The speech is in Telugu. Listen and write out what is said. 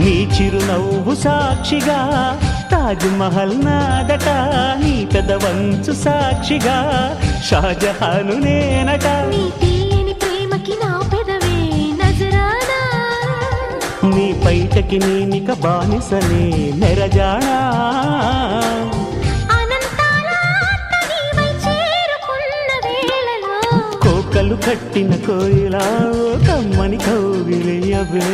నీ చిరునవ్వు సాక్షిగా తాజ్ మహల్ నాదట, నీ పెదవంచు సాక్షిగా షాజహాను నేనట. నీ తీయని ప్రేమకి నా పెదవే నజరానా, నీ పైటకి నేనిక బానిసనే నెరజానా. కోకలు కట్టిన కోయిలా కమ్మని కౌగిలియవే.